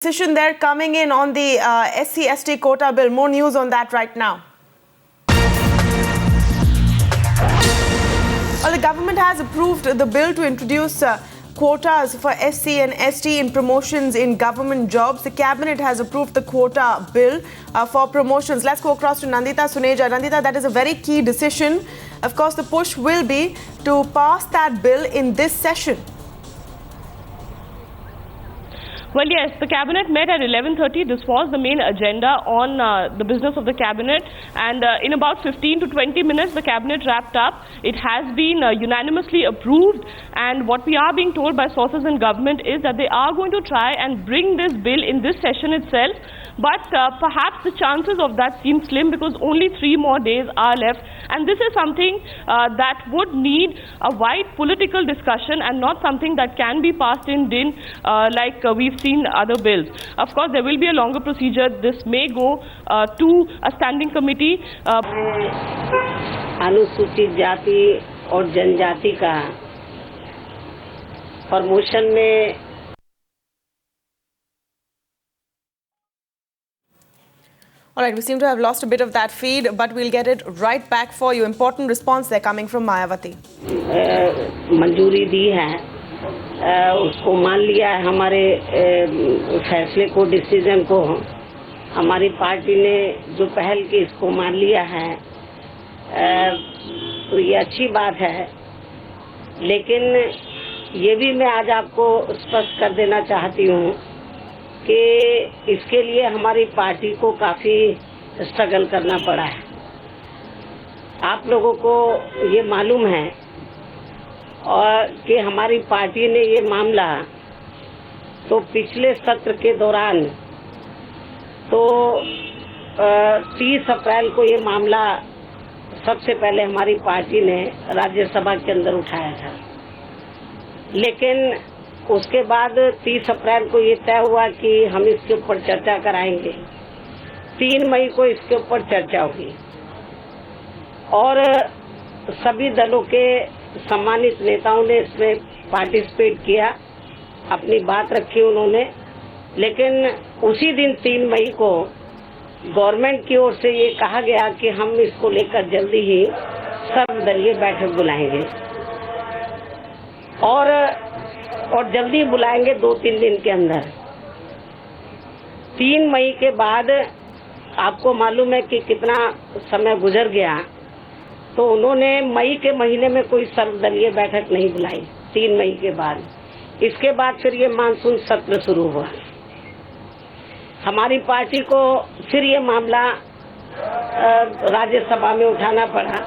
Decision there coming in on the SC/ST quota bill. More news on that right now. Well, the government has approved the bill to introduce quotas for SC and ST in promotions in government jobs. The cabinet has approved the quota bill for promotions. Let's go across to Nandita Suneja. Nandita, that is a very key decision. Of course, the push will be to pass that bill in this session. Well, yes, the cabinet met at 11:30. This was the main agenda on the business of the cabinet, and in about 15 to 20 minutes, the cabinet wrapped up. It has been unanimously approved, and what we are being told by sources in government is that they are going to try and bring this bill in this session itself, but perhaps the chances of that seem slim because only 3 more days are left, and this is something that would need a wide political discussion and not something that can be passed in din like we've seen other bills. Of course, there will be a longer procedure. This may go to a standing committee. अनुसूचित जाति और जनजाति का promotion में All right, we seem to have lost a bit of that feed, but we'll get it right back for you. Important response there coming from Mayawati. मंजूरी दी है, उसको मान लिया है, हमारे फैसले को, डिसीजन को हमारी पार्टी ने जो पहल की इसको मान लिया है, तो ये अच्छी बात है। लेकिन ये भी मैं आज आपको स्पष्ट कर देना चाहती हूँ कि इसके लिए हमारी पार्टी को काफ़ी स्ट्रगल करना पड़ा है। आप लोगों को ये मालूम है और कि हमारी पार्टी ने ये मामला तो पिछले सत्र के दौरान तो 30 अप्रैल को ये मामला सबसे पहले हमारी पार्टी ने राज्यसभा के अंदर उठाया था, लेकिन उसके बाद 30 अप्रैल को ये तय हुआ कि हम इसके ऊपर चर्चा कराएंगे। 3 मई को इसके ऊपर चर्चा हुई और सभी दलों के सम्मानित नेताओं ने इसमें पार्टिसिपेट किया, अपनी बात रखी उन्होंने। लेकिन उसी दिन 3 मई को गवर्नमेंट की ओर से ये कहा गया कि हम इसको लेकर जल्दी ही सर्वदलीय बैठक बुलाएंगे और जल्दी बुलाएंगे 2-3 दिन के अंदर। 3 मई के बाद आपको मालूम है कि कितना समय गुजर गया, तो उन्होंने मई के महीने में कोई सर्वदलीय बैठक नहीं बुलाई 3 मई के बाद। इसके बाद फिर ये मानसून सत्र शुरू हुआ। हमारी पार्टी को फिर ये मामला राज्यसभा में उठाना पड़ा